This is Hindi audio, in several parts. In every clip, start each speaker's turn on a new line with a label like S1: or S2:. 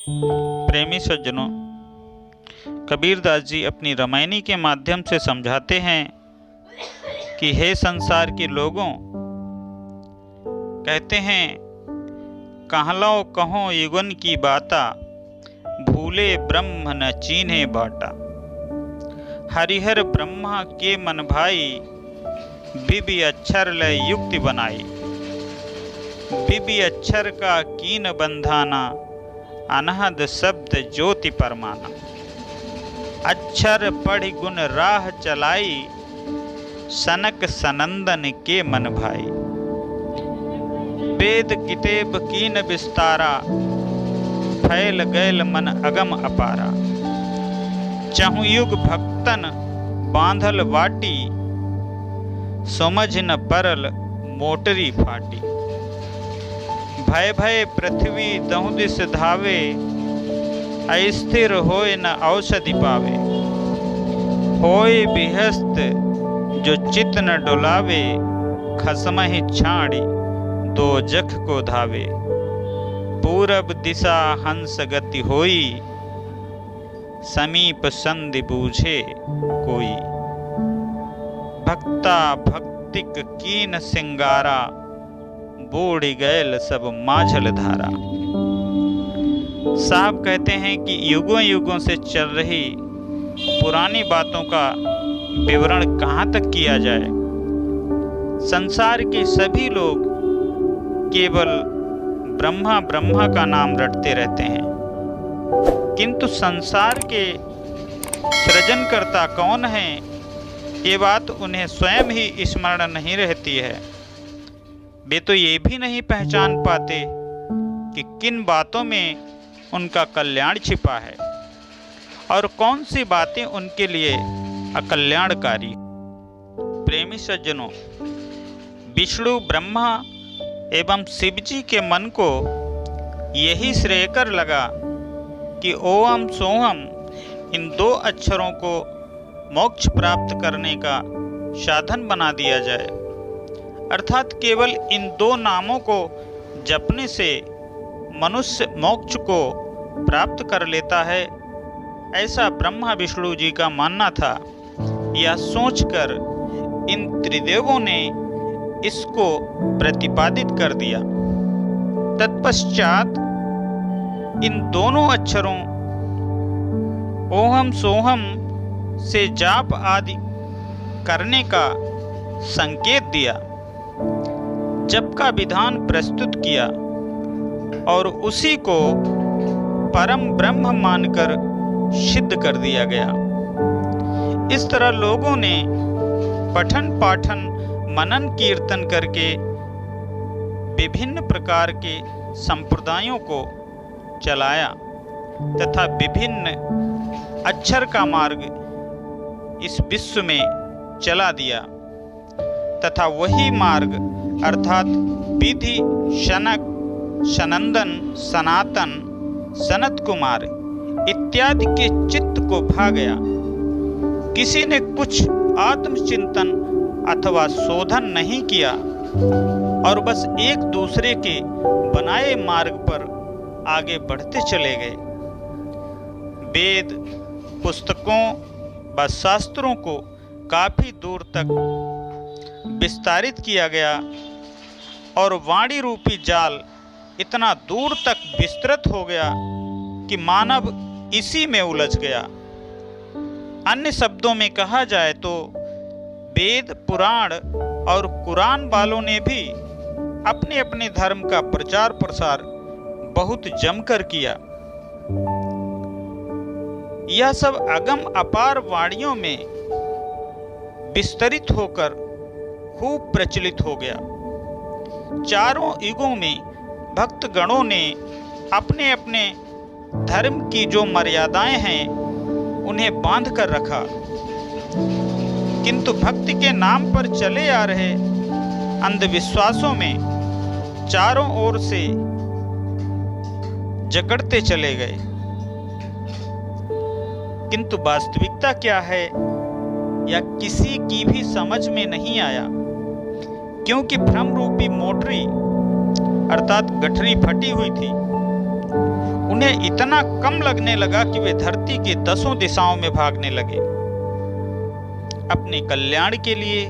S1: प्रेमी सज्जनों, कबीरदास जी अपनी रामायणी के माध्यम से समझाते हैं कि हे संसार के लोगों, कहते हैं कहलो कहो युगन की बाता, भूले ब्रह्म न चीन्हे बाटा। हरिहर ब्रह्मा के मन भाई, बिबि अक्षर लय युक्ति बनाई। बिबि अक्षर का कीन बंधाना, अनहद शब्द ज्योति परमाना। अक्षर पढ़ि गुण राह चलाई, सनक सनंदन के मन भाई। वेद किताब कीन विस्तारा, फैल गैल मन अगम अपारा। चहु युग भक्तन बांधल वाटी, समझ न परल मोटरी फाटी। भय भय पृथ्वी दहु दिस धावे, अस्थिर होय न औषधि पावे। होय बिहस्त जो चित न डोलावे, खसमहि छाड़ी दो जख को धावे। पूरब दिशा हंस गति होई, समीप संधि बूझे कोई। भक्ता भक्तिक कीन सिंगारा, बूढ़ी गैल सब माझल धारा। साहब कहते हैं कि युगों युगों से चल रही पुरानी बातों का विवरण कहाँ तक किया जाए। संसार के सभी लोग केवल ब्रह्मा ब्रह्मा का नाम रटते रहते हैं, किंतु संसार के सृजनकर्ता कौन है, ये बात उन्हें स्वयं ही स्मरण नहीं रहती है। वे तो ये भी नहीं पहचान पाते कि किन बातों में उनका कल्याण छिपा है और कौन सी बातें उनके लिए अकल्याणकारी। प्रेमी सज्जनों, विष्णु ब्रह्मा एवं शिव जी के मन को यही श्रेयकर लगा कि ओम सोहम इन दो अक्षरों को मोक्ष प्राप्त करने का साधन बना दिया जाए। अर्थात केवल इन दो नामों को जपने से मनुष्य मोक्ष को प्राप्त कर लेता है, ऐसा ब्रह्मा विष्णु जी का मानना था। यह सोचकर इन त्रिदेवों ने इसको प्रतिपादित कर दिया। तत्पश्चात इन दोनों अक्षरों ओहम सोहम से जाप आदि करने का संकेत दिया, जप का विधान प्रस्तुत किया और उसी को परम ब्रह्म मानकर सिद्ध कर दिया गया। इस तरह लोगों ने पठन पाठन मनन कीर्तन करके विभिन्न प्रकार के संप्रदायों को चलाया तथा विभिन्न अक्षर का मार्ग इस विश्व में चला दिया तथा वही मार्ग अर्थात विधि, शनक, सनंदन, सनातन, सनत कुमार इत्यादि के चित्त को भा गया। किसी ने कुछ आत्मचिंतन अथवा शोधन नहीं किया और बस एक दूसरे के बनाए मार्ग पर आगे बढ़ते चले गए। वेद पुस्तकों व शास्त्रों को काफी दूर तक विस्तारित किया गया और वाणी रूपी जाल इतना दूर तक विस्तृत हो गया कि मानव इसी में उलझ गया। अन्य शब्दों में कहा जाए तो वेद, पुराण और कुरान वालों ने भी अपने अपने धर्म का प्रचार प्रसार बहुत जमकर किया। यह सब अगम अपार वाणियों में विस्तरित होकर खूब प्रचलित हो गया। चारों युगों में भक्त गणों ने अपने अपने धर्म की जो मर्यादाएं हैं उन्हें बांध कर रखा, किंतु भक्ति के नाम पर चले आ रहे अंधविश्वासों में चारों ओर से जकड़ते चले गए। किंतु वास्तविकता क्या है या किसी की भी समझ में नहीं आया, क्योंकि भ्रम रूपी मोटरी अर्थात गठरी फटी हुई थी। उन्हें इतना कम लगने लगा कि वे धरती की 10 दिशाओं में भागने लगे। अपने कल्याण के लिए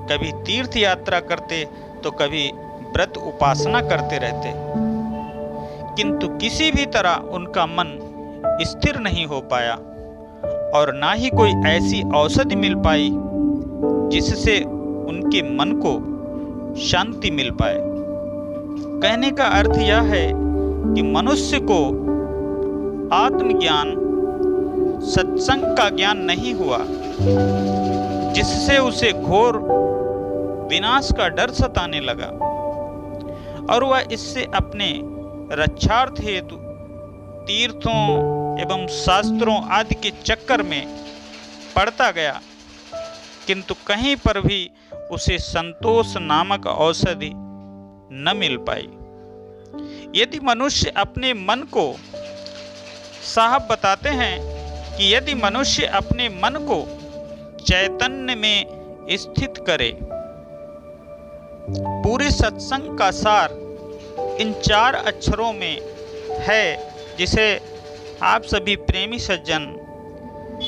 S1: कभी तीर्थ यात्रा करते तो कभी व्रत उपासना करते रहते, किंतु किसी भी तरह उनका मन स्थिर नहीं हो पाया और ना ही कोई ऐसी औषधि मिल पाई जिससे उनके मन को शांति मिल पाए। कहने का अर्थ यह है कि मनुष्य को आत्मज्ञान, सत्संग का ज्ञान नहीं हुआ, जिससे उसे घोर विनाश का डर सताने लगा और वह इससे अपने रक्षार्थ हेतु तीर्थों एवं शास्त्रों आदि के चक्कर में पड़ता गया, किंतु कहीं पर भी उसे संतोष नामक औषधि न मिल पाई। यदि मनुष्य अपने मन को, साहब बताते हैं कि यदि मनुष्य अपने मन को चैतन्य में स्थित करे, पूरे सत्संग का सार इन 4 अक्षरों में है, जिसे आप सभी प्रेमी सज्जन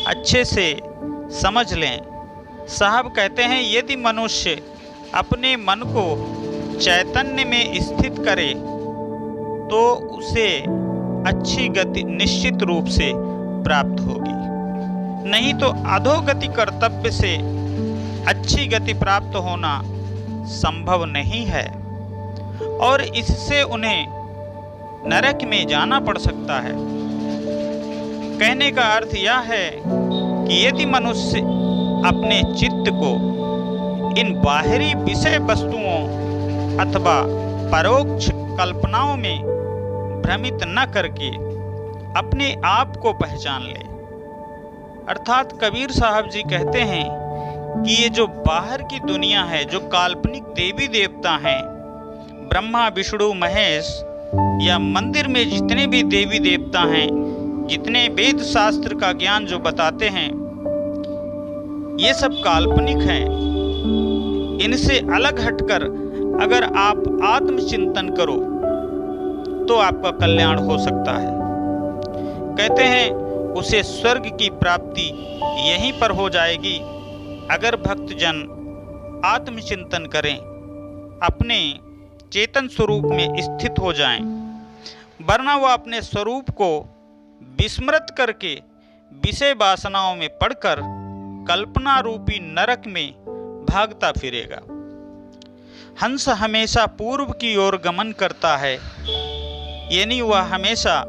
S1: अच्छे से समझ लें। साहब कहते हैं यदि मनुष्य अपने मन को चैतन्य में स्थित करे तो उसे अच्छी गति निश्चित रूप से प्राप्त होगी, नहीं तो अधोगति कर्तव्य से अच्छी गति प्राप्त होना संभव नहीं है और इससे उन्हें नरक में जाना पड़ सकता है। कहने का अर्थ यह है कि यदि मनुष्य अपने चित्त को इन बाहरी विषय वस्तुओं अथवा परोक्ष कल्पनाओं में भ्रमित न करके अपने आप को पहचान ले। अर्थात कबीर साहब जी कहते हैं कि ये जो बाहर की दुनिया है, जो काल्पनिक देवी देवता हैं, ब्रह्मा विष्णु महेश या मंदिर में जितने भी देवी देवता हैं, जितने वेद शास्त्र का ज्ञान जो बताते हैं, ये सब काल्पनिक हैं। इनसे अलग हटकर अगर आप आत्मचिंतन करो तो आपका कल्याण हो सकता है। कहते हैं उसे स्वर्ग की प्राप्ति यहीं पर हो जाएगी अगर भक्तजन आत्मचिंतन करें, अपने चेतन स्वरूप में स्थित हो जाएं, वरना वह अपने स्वरूप को विस्मृत करके विषय वासनाओं में पड़कर कल्पना रूपी नरक में भागता फिरेगा। हंस हमेशा पूर्व की ओर गमन करता है, यानी वह हमेशा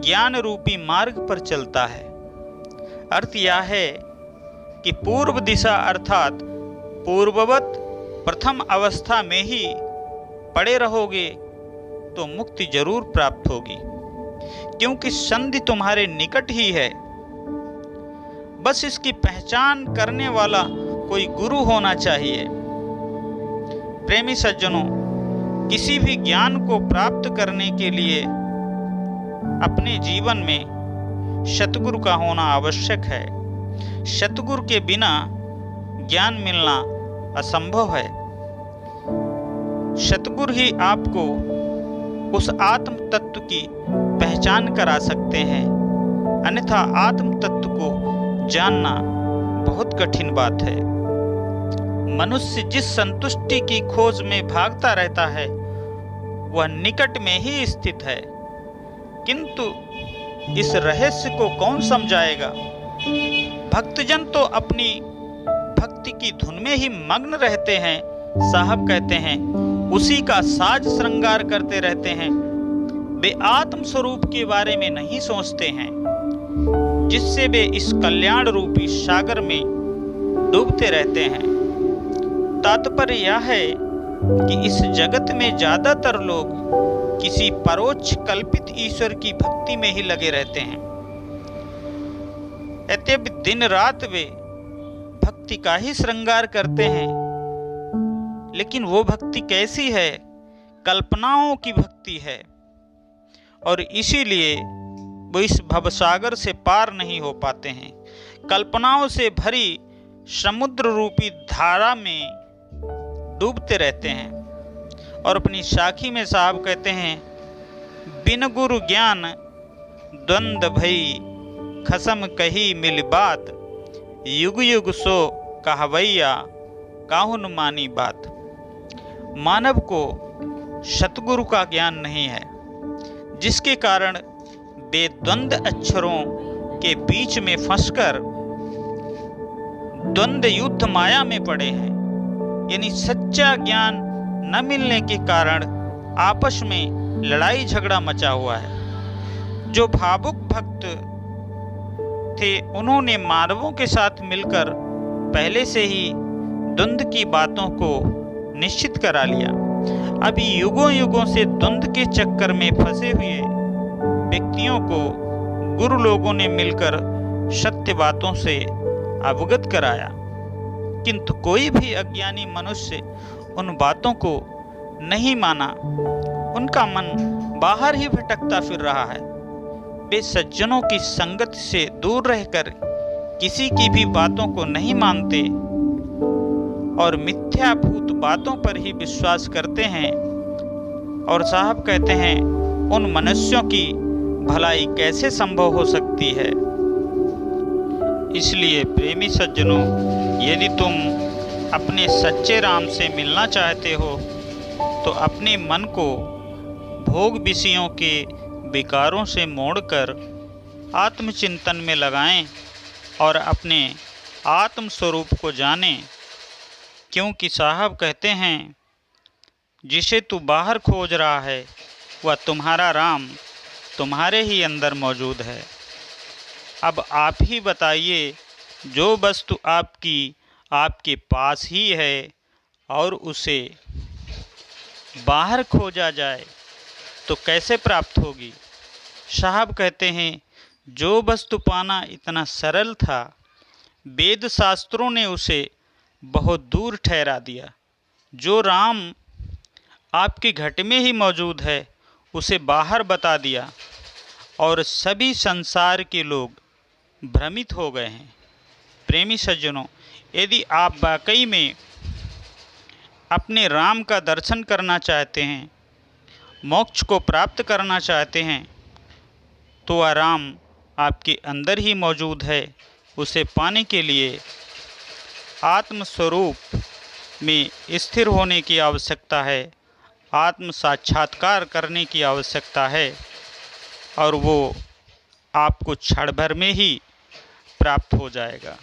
S1: ज्ञान रूपी मार्ग पर चलता है। अर्थ यह है कि पूर्व दिशा अर्थात पूर्ववत प्रथम अवस्था में ही पड़े रहोगे तो मुक्ति जरूर प्राप्त होगी, क्योंकि संधि तुम्हारे निकट ही है। बस इसकी पहचान करने वाला कोई गुरु होना चाहिए। प्रेमी सज्जनों, किसी भी ज्ञान को प्राप्त करने के लिए अपने जीवन में सतगुरु का होना आवश्यक है। सतगुरु के बिना ज्ञान मिलना असंभव है। सतगुरु ही आपको उस आत्म तत्व की पहचान करा सकते हैं, अन्यथा आत्म तत्व को जानना बहुत कठिन बात है। मनुष्य जिस संतुष्टि की खोज में भागता रहता है वह निकट में ही स्थित है, किंतु इस रहस्य को कौन समझाएगा। भक्तजन तो अपनी भक्ति की धुन में ही मग्न रहते हैं। साहब कहते हैं उसी का साज श्रृंगार करते रहते हैं। वे आत्म स्वरूप के बारे में नहीं सोचते हैं, जिससे वे इस कल्याण रूपी सागर में डूबते रहते हैं। तात्पर्य यह है कि इस जगत में ज्यादातर लोग किसी परोक्ष कल्पित ईश्वर की भक्ति में ही लगे रहते हैं। अतएव दिन रात वे भक्ति का ही श्रृंगार करते हैं, लेकिन वो भक्ति कैसी है? कल्पनाओं की भक्ति है, और इसीलिए वो इस भवसागर से पार नहीं हो पाते हैं। कल्पनाओं से भरी समुद्र रूपी धारा में डूबते रहते हैं। और अपनी साखी में साहब कहते हैं बिन गुरु ज्ञान द्वंद भई खसम कही मिल बात, युग युग सो कहवैया काहुन मानी बात। मानव को सतगुरु का ज्ञान नहीं है, जिसके कारण वे द्वंद अक्षरों के बीच में फंसकर द्वंद युद्ध माया में पड़े हैं। यानी सच्चा ज्ञान न मिलने के कारण आपस में लड़ाई झगड़ा मचा हुआ है। जो भावुक भक्त थे उन्होंने मानवों के साथ मिलकर पहले से ही द्वंद की बातों को निश्चित करा लिया। अभी युगों युगों से द्वंद के चक्कर में फंसे हुए व्यक्तियों को गुरु लोगों ने मिलकर सत्य बातों से अवगत कराया, किंतु कोई भी अज्ञानी मनुष्य उन बातों को नहीं माना। उनका मन बाहर ही भटकता फिर रहा है। वे सज्जनों की संगत से दूर रहकर किसी की भी बातों को नहीं मानते और मिथ्याभूत बातों पर ही विश्वास करते हैं। और साहब कहते हैं, उन मनुष्यों की भलाई कैसे संभव हो सकती है। इसलिए प्रेमी सज्जनों, यदि तुम अपने सच्चे राम से मिलना चाहते हो तो अपने मन को भोग विषयों के विकारों से मोड़कर आत्मचिंतन में लगाएं और अपने आत्म स्वरूप को जानें। क्योंकि साहब कहते हैं, जिसे तू बाहर खोज रहा है वह तुम्हारा राम तुम्हारे ही अंदर मौजूद है। अब आप ही बताइए, जो वस्तु आपकी आपके पास ही है और उसे बाहर खोजा जाए तो कैसे प्राप्त होगी। साहब कहते हैं, जो वस्तु पाना इतना सरल था, वेद शास्त्रों ने उसे बहुत दूर ठहरा दिया। जो राम आपके घट में ही मौजूद है उसे बाहर बता दिया और सभी संसार के लोग भ्रमित हो गए हैं। प्रेमी सज्जनों, यदि आप वाकई में अपने राम का दर्शन करना चाहते हैं, मोक्ष को प्राप्त करना चाहते हैं, तो वह राम आपके अंदर ही मौजूद है। उसे पाने के लिए आत्म स्वरूप में स्थिर होने की आवश्यकता है, आत्म साक्षात्कार करने की आवश्यकता है और वो आपको क्षण भर में ही प्राप्त हो जाएगा।